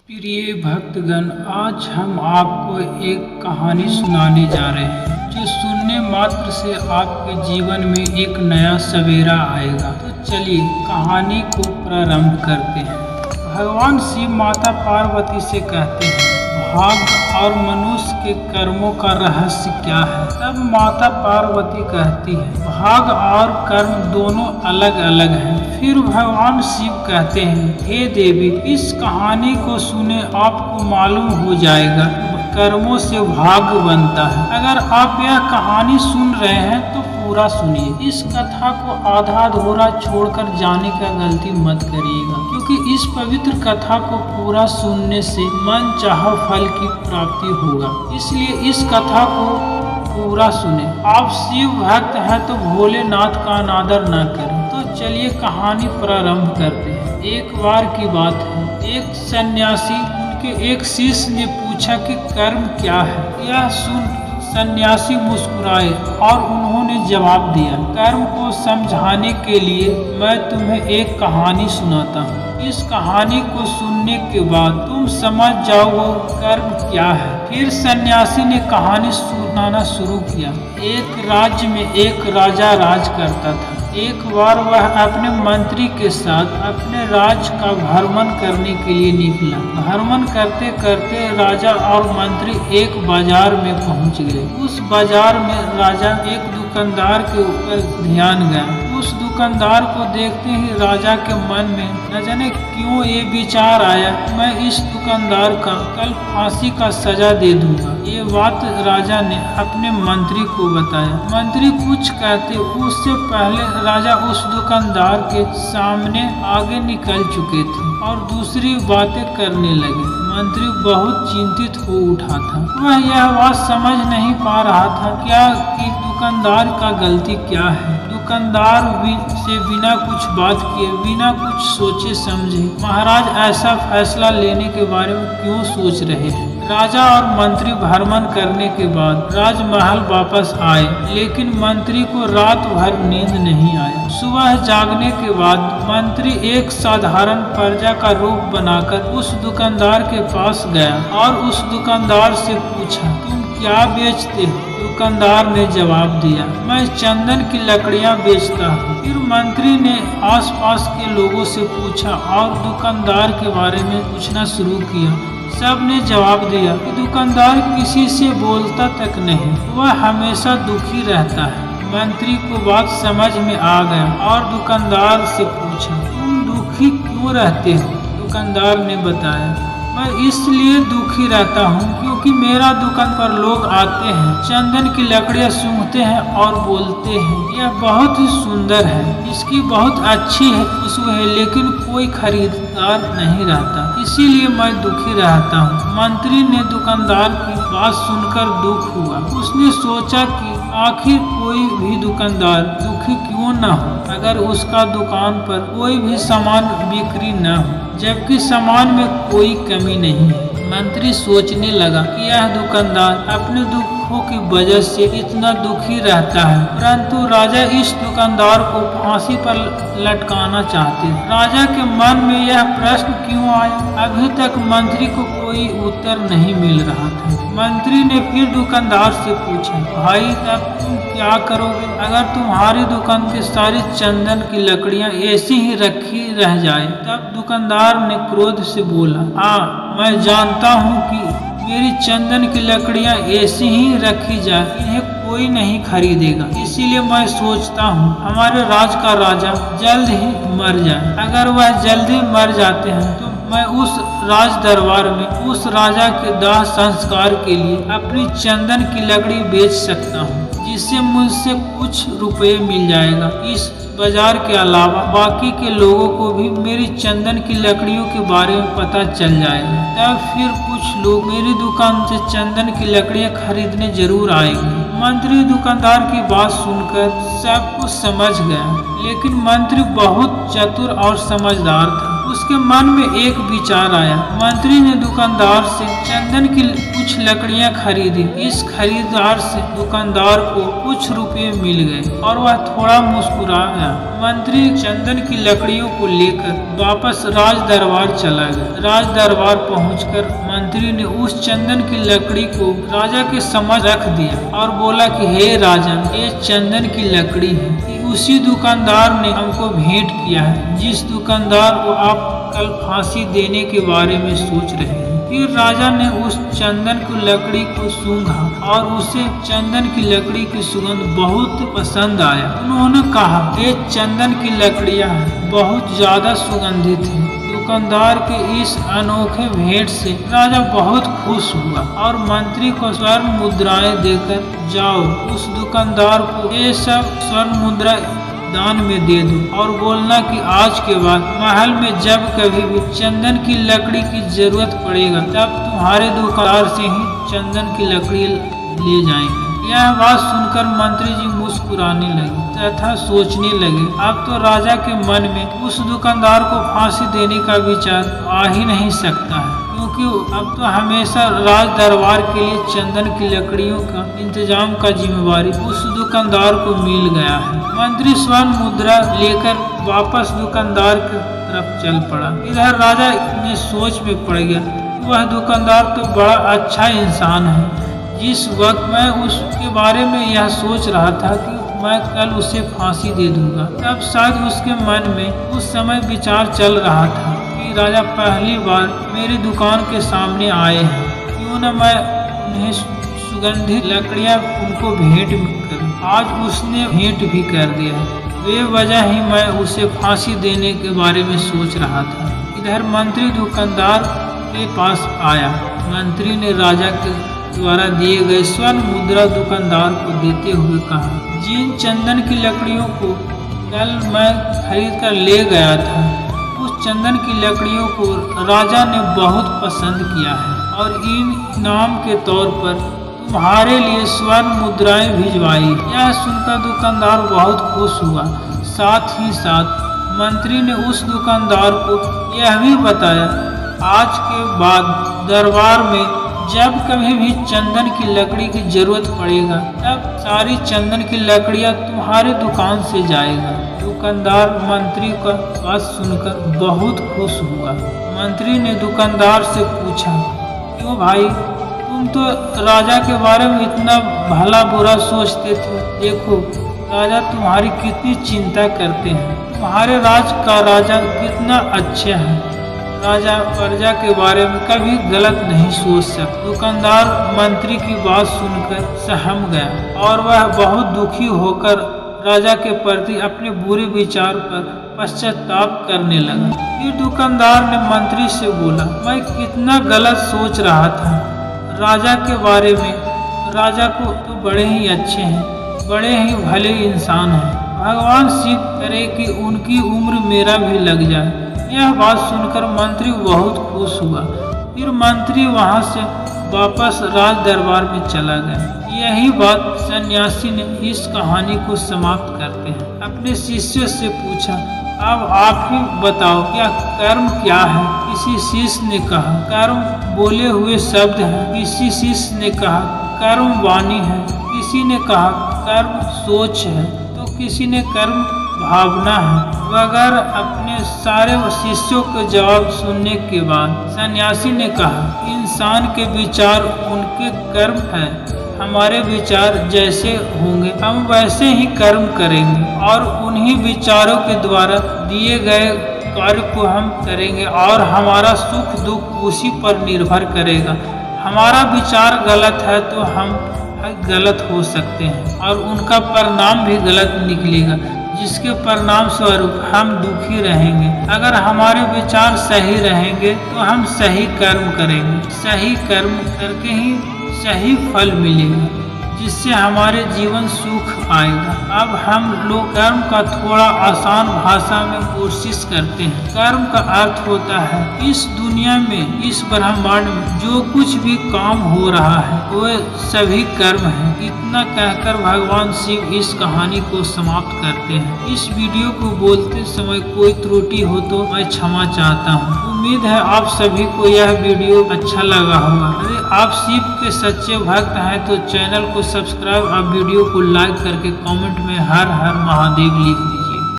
प्रिय भक्तगण, आज हम आपको एक कहानी सुनाने जा रहे हैं जो सुनने मात्र से आपके जीवन में एक नया सवेरा आएगा। तो चलिए कहानी को प्रारंभ करते हैं। भगवान शिव माता पार्वती से कहते हैं, भाग्य और मनुष्य के कर्मों का रहस्य क्या है? तब माता पार्वती कहती है, भाग्य और कर्म दोनों अलग अलग हैं। फिर भगवान शिव कहते हैं, हे देवी, इस कहानी को सुने आपको मालूम हो जाएगा कर्मों से भाग्य बनता है। अगर आप यह कहानी सुन रहे हैं तो पूरा सुनिए। इस कथा को आधा अधूरा छोड़कर जाने का गलती मत करिएगा, क्योंकि इस पवित्र कथा को पूरा सुनने से मन चाहा फल की प्राप्ति होगा। इसलिए इस कथा को पूरा सुने। आप शिव भक्त हैं तो भोलेनाथ का अनादर न करें। तो चलिए कहानी प्रारंभ करते हैं। एक बार की बात है, एक सन्यासी उनके एक शिष्य ने पूछा कि कर्म क्या है। यह सुन सन्यासी मुस्कुराए और उन्होंने जवाब दिया, कर्म को समझाने के लिए मैं तुम्हें एक कहानी सुनाता हूँ। इस कहानी को सुनने के बाद तुम समझ जाओगे कर्म क्या है। फिर सन्यासी ने कहानी सुनाना शुरू किया। एक राज्य में एक राजा राज करता था। एक बार वह अपने मंत्री के साथ अपने राज्य का भ्रमण करने के लिए निकला। भ्रमण करते करते राजा और मंत्री एक बाजार में पहुंच गए। उस बाजार में राजा एक दुकानदार के ऊपर ध्यान गया। उस दुकानदार को देखते ही राजा के मन में न जाने क्यों ये विचार आया, मैं इस दुकानदार का कल फांसी का सजा दे दूंगा। ये बात राजा ने अपने मंत्री को बताया। मंत्री कुछ कहते उससे पहले राजा उस दुकानदार के सामने आगे निकल चुके थे और दूसरी बातें करने लगे। मंत्री बहुत चिंतित हो उठा था। वह यह बात समझ नहीं पा रहा था क्या कि दुकानदार का गलती क्या है। दुकानदार से बिना कुछ बात किए, बिना कुछ सोचे समझे महाराज ऐसा फैसला लेने के बारे में क्यों सोच रहे हैं। राजा और मंत्री भ्रमण करने के बाद राजमहल वापस आए, लेकिन मंत्री को रात भर नींद नहीं आया। सुबह जागने के बाद मंत्री एक साधारण प्रजा का रूप बनाकर उस दुकानदार के पास गया और उस दुकानदार से पूछा, तुम क्या बेचते हो? दुकानदार ने जवाब दिया, मैं चंदन की लकड़ियां बेचता हूँ। फिर मंत्री ने आसपास के लोगों से पूछा और दुकानदार के बारे में पूछना शुरू किया। सब ने जवाब दिया कि दुकानदार किसी से बोलता तक नहीं, वह हमेशा दुखी रहता है। मंत्री को बात समझ में आ गया और दुकानदार से पूछा, तुम दुखी क्यों रहते हो? दुकानदार ने बताया, मैं इसलिए दुखी रहता हूँ क्योंकि मेरा दुकान पर लोग आते हैं, चंदन की लकड़ियाँ सूंघते हैं और बोलते हैं, यह बहुत ही सुंदर है, इसकी बहुत अच्छी है खुशबू है, लेकिन कोई खरीदार नहीं रहता, इसीलिए मैं दुखी रहता हूँ। मंत्री ने दुकानदार की बात सुनकर दुख हुआ। उसने सोचा कि आखिर कोई भी दुकानदार दुखी क्यों न हो अगर उसका दुकान पर कोई भी सामान बिक्री न हो, जबकि सामान में कोई कमी नहीं है। मंत्री सोचने लगा कि यह दुकानदार अपने दुखों की वजह से इतना दुखी रहता है, परंतु राजा इस दुकानदार को फांसी पर लटकाना चाहते हैं। राजा के मन में यह प्रश्न क्यों आया? अभी तक मंत्री को कोई उत्तर नहीं मिल रहा था। मंत्री ने फिर दुकानदार से पूछा, भाई तब तुम क्या करोगे अगर तुम्हारी दुकान की सारी चंदन की लकड़ियां ऐसी ही रखी रह जाए? तब दुकानदार ने क्रोध से बोला, हाँ, मैं जानता हूँ कि मेरी चंदन की लकड़ियां ऐसी ही रखी जाए, इन्हें कोई नहीं खरीदेगा, इसीलिए मैं सोचता हूँ हमारे राज का राजा जल्द ही मर जाए। अगर वह जल्दी मर जाते हैं तो मैं उस राज दरबार में उस राजा के दाह संस्कार के लिए अपनी चंदन की लकड़ी बेच सकता हूँ, जिससे मुझसे कुछ रुपए मिल जाएगा। इस बाजार के अलावा बाकी के लोगों को भी मेरी चंदन की लकड़ियों के बारे में पता चल जाएगा। तब फिर कुछ लोग मेरी दुकान से चंदन की लकड़ियां खरीदने जरूर आएंगे। मंत्री दुकानदार की बात सुनकर सब कुछ समझ गया, लेकिन मंत्री बहुत चतुर और समझदार था। उसके मन में एक विचार आया। मंत्री ने दुकानदार से चंदन की कुछ लकड़ियां खरीदी। इस खरीदार से दुकानदार को कुछ रुपए मिल गए और वह थोड़ा मुस्कुराया। मंत्री चंदन की लकड़ियों को लेकर वापस राज दरबार चला गया। राज दरबार पहुंचकर मंत्री ने उस चंदन की लकड़ी को राजा के समक्ष रख दिया और बोला कि हे राजन, ये चंदन की लकड़ी है, उसी दुकानदार ने हमको भेंट किया है जिस दुकानदार को आप कल फांसी देने के बारे में सोच रहे हैं। फिर राजा ने उस चंदन की लकड़ी को सूंघा और उसे चंदन की लकड़ी की सुगंध बहुत पसंद आया। उन्होंने कहा, ये चंदन की लकड़ियां बहुत ज्यादा सुगंधित है। दुकानदार के इस अनोखे भेंट से राजा बहुत खुश हुआ और मंत्री को स्वर्ण मुद्राएं देकर, जाओ उस दुकानदार को ये सब स्वर्ण मुद्रा दान में दे दो और बोलना कि आज के बाद महल में जब कभी भी चंदन की लकड़ी की जरूरत पड़ेगा तब तुम्हारे दुकानदार से ही चंदन की लकड़ी ले जाएंगे। यह बात सुनकर मंत्री जी मुस्कुराने लगे तथा सोचने लगे, अब तो राजा के मन में उस दुकानदार को फांसी देने का विचार आ ही नहीं सकता है, क्योंकि अब तो हमेशा राज दरबार के लिए चंदन की लकड़ियों का इंतजाम का जिम्मेवारी उस दुकानदार को मिल गया है। मंत्री स्वर्ण मुद्रा लेकर वापस दुकानदार की तरफ चल पड़ा। इधर राजा ने सोच में पड़ गया, वह दुकानदार तो बड़ा अच्छा इंसान है। जिस वक्त मैं उसके बारे में यह सोच रहा था कि मैं कल उसे फांसी दे दूंगा, तब शायद उसके मन में उस समय विचार चल रहा था कि राजा पहली बार मेरी दुकान के सामने आए हैं, क्यों न मैं उन्हें सुगंधित लकड़ियां उनको भेंट करूं। आज उसने भेंट भी कर दिया है, बेवजह ही मैं उसे फांसी देने के बारे में सोच रहा था। इधर मंत्री दुकानदार के पास आया। मंत्री ने राजा के द्वारा दिए गए स्वर्ण मुद्रा दुकानदार को देते हुए कहा, जिन चंदन की लकड़ियों को कल मैं खरीद कर ले गया था, उस चंदन की लकड़ियों को राजा ने बहुत पसंद किया है और इन इनाम के तौर पर तुम्हारे लिए स्वर्ण मुद्राएं भिजवाई। यह सुनकर दुकानदार बहुत खुश हुआ। साथ ही साथ मंत्री ने उस दुकानदार को यह भी बताया, आज के बाद दरबार में जब कभी भी चंदन की लकड़ी की जरूरत पड़ेगा तब सारी चंदन की लकड़ियां तुम्हारे दुकान से जाएगा। दुकानदार मंत्री का बात सुनकर बहुत खुश हुआ। मंत्री ने दुकानदार से पूछा, क्यों भाई, तुम तो राजा के बारे में इतना भला बुरा सोचते थे। देखो राजा तुम्हारी कितनी चिंता करते हैं, तुम्हारे राज का राजा कितना अच्छा है, राजा प्रजा के बारे में कभी गलत नहीं सोच सकता। दुकानदार मंत्री की बात सुनकर सहम गया और वह बहुत दुखी होकर राजा के प्रति अपने बुरे विचार पर पश्चाताप करने लगा। फिर दुकानदार ने मंत्री से बोला, मैं कितना गलत सोच रहा था राजा के बारे में। राजा को तो बड़े ही अच्छे हैं, बड़े ही भले इंसान हैं। भगवान शिव करे कि उनकी उम्र मेरा भी लग जाए। यह बात सुनकर मंत्री बहुत खुश हुआ। फिर मंत्री वहां से वापस राज दरबार में चला गया। यही बात सन्यासी ने इस कहानी को समाप्त करते हैं। अपने शिष्य से पूछा, अब आप ही बताओ क्या कर्म क्या है। किसी शिष्य ने कहा, कर्म बोले हुए शब्द है। किसी शिष्य ने कहा, कर्म वाणी है। किसी ने कहा, कर्म सोच है, तो किसी ने कर्म भावना है। बगैर अपने सारे शिष्यों के जवाब सुनने के बाद सन्यासी ने कहा, इंसान के विचार उनके कर्म है। हमारे विचार जैसे होंगे हम वैसे ही कर्म करेंगे और उन्हीं विचारों के द्वारा दिए गए कार्य को हम करेंगे और हमारा सुख दुख उसी पर निर्भर करेगा। हमारा विचार गलत है तो हम गलत हो सकते हैं और उनका परिणाम भी गलत निकलेगा, जिसके परिणाम स्वरूप हम दुखी रहेंगे। अगर हमारे विचार सही रहेंगे तो हम सही कर्म करेंगे, सही कर्म करके ही सही फल मिलेगा। जिससे हमारे जीवन सुख आएगा। अब हम लोग कर्म का थोड़ा आसान भाषा में कोशिश करते हैं। कर्म का अर्थ होता है इस दुनिया में, इस ब्रह्मांड में जो कुछ भी काम हो रहा है वह सभी कर्म है। इतना कहकर भगवान शिव इस कहानी को समाप्त करते हैं। इस वीडियो को बोलते समय कोई त्रुटि हो तो मैं क्षमा चाहता हूँ। उम्मीद है आप सभी को यह वीडियो अच्छा लगा होगा। यदि आप शिव के सच्चे भक्त हैं तो चैनल को सब्सक्राइब और वीडियो को लाइक करके कमेंट में हर हर महादेव लिख दीजिए।